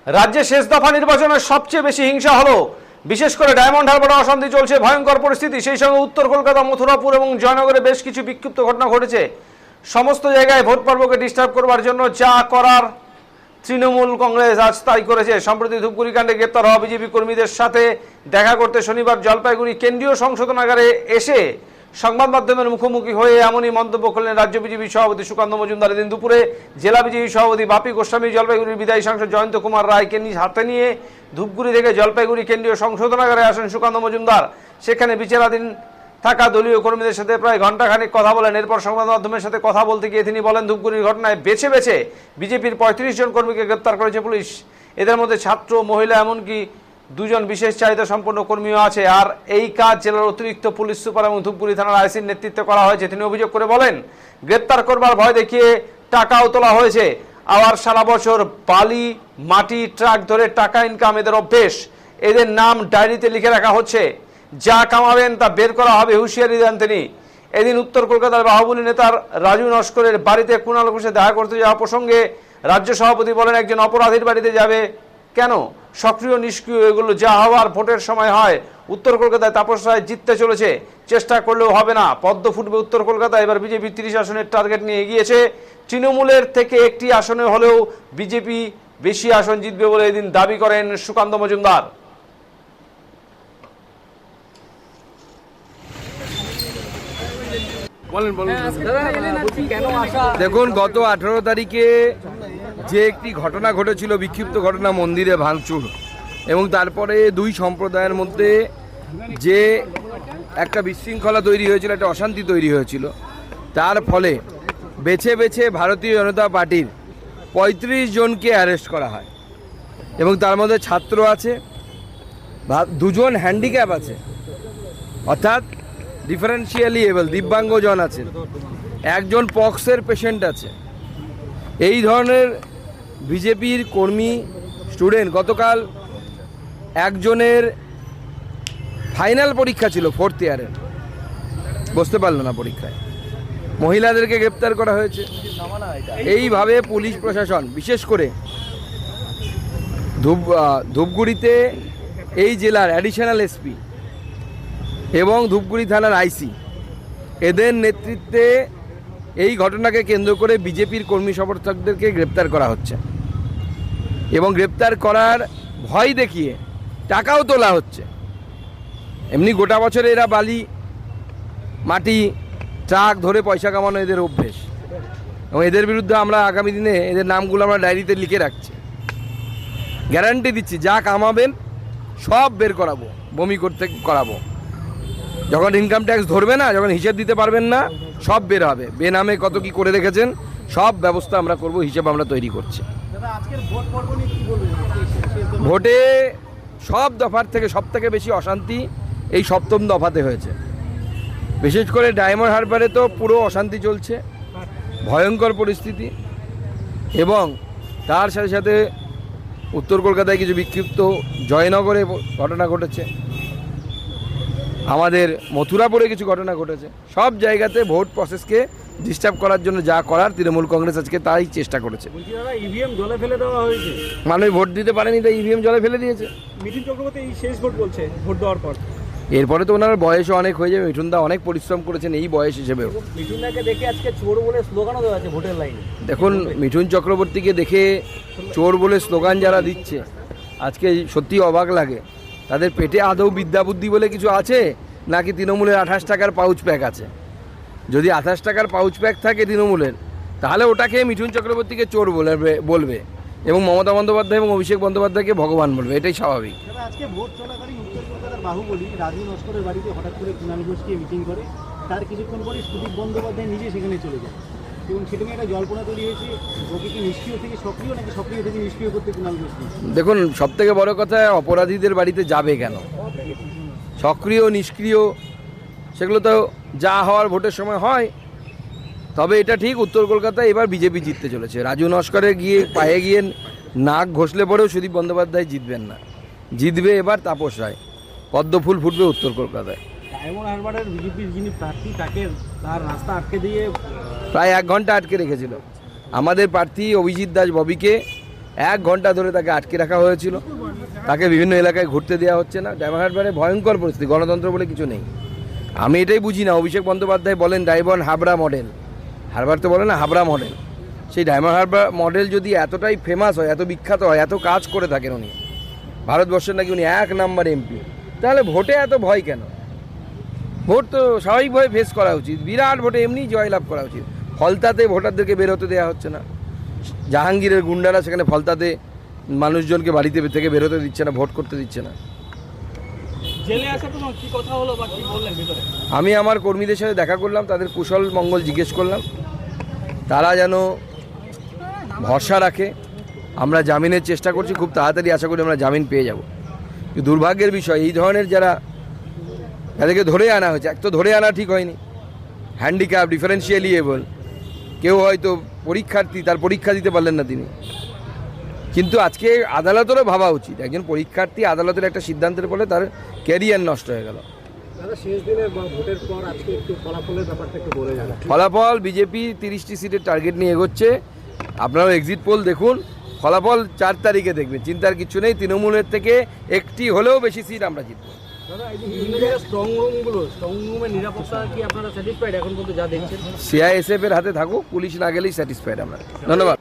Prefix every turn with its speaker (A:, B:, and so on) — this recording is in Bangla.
A: রাজ্যে শেষ দফা নির্বাচনের সবচেয়ে বেশি হিংসা হলো, বিশেষ করে ডায়মন্ড হারবারে অশান্তি চলছে, ভয়ঙ্কর পরিস্থিতি। সেই সঙ্গে উত্তর কলকাতা, মথুরাপুর এবং জয়নগরে বেশ কিছু বিক্ষিপ্ত ঘটনা ঘটেছে। সমস্ত জায়গায় ভোট পর্বকে ডিস্টার্ব করবার জন্য যা করার তৃণমূল কংগ্রেস আজ তাই করেছে। সম্প্রতি ধূপগুড়ি কাণ্ডে গ্রেপ্তার হওয়া বিজেপি কর্মীদের সাথে দেখা করতে শনিবার জলপাইগুড়ি কেন্দ্রীয় সংশোধনাগারে এসে সংবাদ মাধ্যমের মুখোমুখি হয়ে এমনই মন্তব্য করলেন রাজ্য বিজেপি সভাপতি সুকান্ত মজুমদার। এদিন দুপুরে জেলা বিজেপি সভাপতি বাপি গোস্বামী জলপাইগুড়ির বিদায়ী সাংসদ জয়ন্ত কুমার রায়কে নিজ হাতে নিয়ে ধূপগুড়ি থেকে জলপাইগুড়ি কেন্দ্রীয় সংশোধনাগারে আসেন সুকান্ত মজুমদার। সেখানে বিচারাধীন থাকা দলীয় কর্মীদের সাথে প্রায় ঘণ্টাখানেক কথা বলেন। এরপর সংবাদ মাধ্যমের সাথে কথা বলতে গিয়ে তিনি বলেন, ধূপগুড়ির ঘটনায় বেছে বেছে বিজেপির ৩৫ জন কর্মীকে গ্রেপ্তার করেছে পুলিশ। এদের মধ্যে ছাত্র, মহিলা, এমনকি দুজন বিশেষ চাহিদা সম্পন্ন কর্মীও আছে। আর এই কাজ জেলার অতিরিক্ত পুলিশ সুপার এবং ধূপগুড়ি থানার আইসির নেতৃত্বে করা হয়েছে। তিনি অভিযোগ করে বলেন, গ্রেপ্তার করবার ভয় দেখিয়ে টাকাও তোলা হয়েছে। আবার সারা বছর বালি, মাটি, ট্রাক ধরে টাকা ইনকাম এদের অভ্যেস। এদের নাম ডায়েরিতে লিখে রাখা হচ্ছে, যা কামাবেন তা বের করা হবে, হুঁশিয়ারি দেন তিনি। এদিন উত্তর কলকাতার বাহুবলী নেতার রাজু নস্করের বাড়িতে কুণাল ঘোষের দেখা করতে যাওয়া প্রসঙ্গে রাজ্য সভাপতি বলেন, একজন অপরাধীর বাড়িতে যাবে কেন? সক্রিয় নিষ্ক্রিয় এগুলো যা হওয়ার ভোটের সময় হয়। উত্তর কলকাতায় তাপস রায় জিততে চলেছে, চেষ্টা করলেও হবে না। পদ্ম ফুটবে উত্তর কলকাতায়। এবার বিজেপি 30 আসনের টার্গেট নিয়ে এগিয়েছে। তৃণমূলের থেকে একটি আসনে হলেও বিজেপি বেশি আসন জিতবে বলে এদিন দাবি করেন সুকান্ত মজুমদার।
B: দেখুন, গত 18 তারিখে যে একটি ঘটনা ঘটেছিল, বিক্ষিপ্ত ঘটনা, মন্দিরে ভাঙচুর, এবং তারপরে দুই সম্প্রদায়ের মধ্যে যে একটা বিশৃঙ্খলা তৈরি হয়েছিল, একটা অশান্তি তৈরি হয়েছিল, তার ফলে বেছে বেছে ভারতীয় জনতা পার্টির 35 জনকে অ্যারেস্ট করা হয়। এবং তার মধ্যে ছাত্র আছে, 2 জন হ্যান্ডিক্যাপ আছে, অর্থাৎ ডিফারেন্সিয়ালি এবল, দিব্যাঙ্গজন আছেন, 1 জন পক্সের পেশেন্ট আছে। এই ধরনের বিজেপির কর্মী, স্টুডেন্ট, গতকাল একজনের ফাইনাল পরীক্ষা ছিল 4th ইয়ারের, বসতে পারল না পরীক্ষায়, মহিলাদেরকে গ্রেপ্তার করা হয়েছে। এইভাবে পুলিশ প্রশাসন, বিশেষ করে ধূপগুড়িতে এই জেলার অ্যাডিশনাল এসপি এবং ধূপগুড়ি থানার আইসি, এদের নেতৃত্বে এই ঘটনাকে কেন্দ্র করে বিজেপির কর্মী সমর্থকদেরকে গ্রেপ্তার করা হচ্ছে এবং গ্রেপ্তার করার ভয় দেখিয়ে টাকাও তোলা হচ্ছে। এমনি গোটা বছরে এরা বালি, মাটি, ট্রাক ধরে পয়সা কামানো এদের অভ্যেস, এবং এদের বিরুদ্ধে আমরা আগামী দিনে এদের নামগুলো আমরা ডায়েরিতে লিখে রাখছি। গ্যারান্টি দিচ্ছি, যা কামাবেন সব বের করাবো, বমি করতে করাবো। যখন ইনকাম ট্যাক্স ধরবে না, যখন হিসেব দিতে পারবেন না, সব বের হবে। বেনামে কত কি করে রেখেছেন সব ব্যবস্থা আমরা করব, হিসেব আমরা তৈরি করছি। ভোটে সব দফার থেকে সব থেকে বেশি অশান্তি এই 7ম দফাতে হয়েছে। বিশেষ করে ডায়মন্ড হারবারে তো পুরো অশান্তি চলছে, ভয়ঙ্কর পরিস্থিতি, এবং তার সাথে সাথে উত্তর কলকাতায় কিছু বিক্ষিপ্ত, জয়নগরে ঘটনা ঘটেছে, আমাদের মথুরাপুরে কিছু ঘটনা ঘটেছে। সব জায়গাতে ভোট প্রসেসকে ডিস্টার্ব করার জন্য যা করার তৃণমূল কংগ্রেস আজকে তাই চেষ্টা করেছে।
C: ইভিএম জলে ফেলে দেওয়া হয়েছে,
B: মানুষ ভোট দিতে পারেনি, তাই ইভিএম জলে ফেলে দিয়েছে।
C: মিঠুন চক্রবর্তী এই শেষ ভোট বলছে, ভোট দেওয়ার পর।
B: এরপরে তো ওনার বয়সও অনেক হয়ে যাবে। মিঠুনদা অনেক পরিশ্রম করেছেন এই বয়স হিসেবেও।
C: মিঠুনদাকে দেখে আজকে চোর বলে স্লোগানও দেওয়া আছে ভোটের লাইনে।
B: দেখুন, মিঠুন চক্রবর্তীকে দেখে চোর বলে স্লোগান যারা দিচ্ছে, আজকে সত্যি অবাক লাগে। তাদের পেটে আদৌ বিদ্যা বুদ্ধি বলে কিছু আছে, নাকি তৃণমূলের 28 টাকার পাউচ প্যাক আছে? যদি 28 টাকার পাউচ প্যাক থাকে তৃণমূলের, তাহলে ওটাকে মিঠুন চক্রবর্তীকে চোর বলবে, এবং মমতা বন্দ্যোপাধ্যায় এবং অভিষেক বন্দ্যোপাধ্যায়কে ভগবান বলবে। এটাই স্বাভাবিক।
C: আজকে ভোট চলাকালীন উত্তর কলকাতার বাহুবলী রাজু নস্করের বাড়িতে হঠাৎ করে কুণাল ঘোষকে মিটিং করে, তার কিছুক্ষণ পরে সুদীপ বন্দ্যোপাধ্যায় নিজে সেখানে চলে যায়, এবং সেটা নিয়ে একটা জল্পনা তৈরি হয়েছে। ওকে কি নিষ্ক্রিয় থেকে সক্রিয়, নাকি সক্রিয় থেকে নিষ্ক্রিয় করতে কুণাল ঘোষকে?
B: দেখুন, সবথেকে বড় কথা, অপরাধীদের বাড়িতে যাবে কেন? সক্রিয় নিষ্ক্রিয় সেগুলো তো যা হওয়ার ভোটের সময় হয়। তবে এটা ঠিক, উত্তর কলকাতায় এবার বিজেপি জিততে চলেছে। রাজু নস্করের পায়ে গিয়ে নাক ঘষলে পরেও সুদীপ বন্দ্যোপাধ্যায় জিতবেন না, জিতবে এবার তাপস রায়। পদ্ম ফুল ফুটবে উত্তর কলকাতায়।
C: ডায়মন্ড হারবারের বিজেপির যিনি প্রার্থী, তাকে তার রাস্তা আটকে দিয়ে
B: প্রায় 1 ঘন্টা আটকে রেখেছিল। আমাদের প্রার্থী অভিজিৎ দাস ববিকে 1 ঘন্টা ধরে তাকে আটকে রাখা হয়েছিল, তাকে বিভিন্ন এলাকায় ঘুরতে দেওয়া হচ্ছে না। ডায়মন্ড ভয়ঙ্কর পরিস্থিতি, গণতন্ত্র বলে কিছু নেই। আমি এটাই বুঝি না, অভিষেক বন্দ্যোপাধ্যায় বলেন ডায়মন্ড হাবড়া মডেল, হারবার তো বলে না, হাবড়া মডেল। সেই ডায়মন্ড হারবার মডেল যদি এতটাই ফেমাস হয়, এত বিখ্যাত হয়, এত কাজ করে থাকেন উনি, ভারতবর্ষের নাকি উনি 1 নাম্বার এমপি, তাহলে ভোটে এত ভয় কেন? ভোট তো স্বাভাবিকভাবে ফেস করা উচিত, বিরাট ভোটে এমনি জয়লাভ করা উচিত। ফলতাতে ভোটারদেরকে বের হতে দেওয়া হচ্ছে না, জাহাঙ্গীরের গুন্ডারা সেখানে ফলতাতে মানুষজনকে বাড়িতে থেকে বেরোতে দিচ্ছে না, ভোট করতে দিচ্ছে না।
C: জেলে আসার পর কি কথা হলো বা কি বললেন ভিতরে?
B: আমি আমার কর্মীদের সাথে দেখা করলাম, তাদের কুশল মঙ্গল জিজ্ঞেস করলাম, তারা যেন ভরসা রাখে। আমরা জামিনের চেষ্টা করছি, খুব তাড়াতাড়ি আশা করি আমরা জামিন পেয়ে যাব। দুর্ভাগ্যের বিষয়, এই ধরনের যাদেরকে ধরে আনা হয়েছে, এক তো ধরে আনা ঠিক হয়নি, হ্যান্ডিক্যাপ, ডিফারেন্সিয়ালি এবল, কেউ হয়তো পরীক্ষার্থী, তার পরীক্ষা দিতে পারলেন না তিনি। কিন্তু আজকে আদালতেরও ভাবা উচিত, একজন পরীক্ষার্থী আদালতের একটা সিদ্ধান্তের ফলে তার ক্যারিয়ার নষ্ট হয়ে গেল।
C: শেষ দিনে ভোটের পর আজকে একটু ফলাফলের ব্যাপারটা একটু বলে যান।
B: ফলাফল, বিজেপি 30টি সিটের টার্গেট নিয়ে এগোচ্ছে। আপনারাও এক্সিট পোল দেখুন, ফলাফল 4 তারিখে দেখবেন, চিন্তার কিছু নেই। তৃণমূলের থেকে একটি হলেও বেশি সিট আমরা জিতব।
C: দাদা, এই যে বিভিন্ন জায়গায় স্ট্রং রুমের নিরাপত্তা কি আপনারা স্যাটিসফাইড এখন পর্যন্ত যা দেখছেন?
B: সিআইএসএফ এর হাতে থাকুক, পুলিশ না গেলেই স্যাটিসফাইড আমরা। ধন্যবাদ।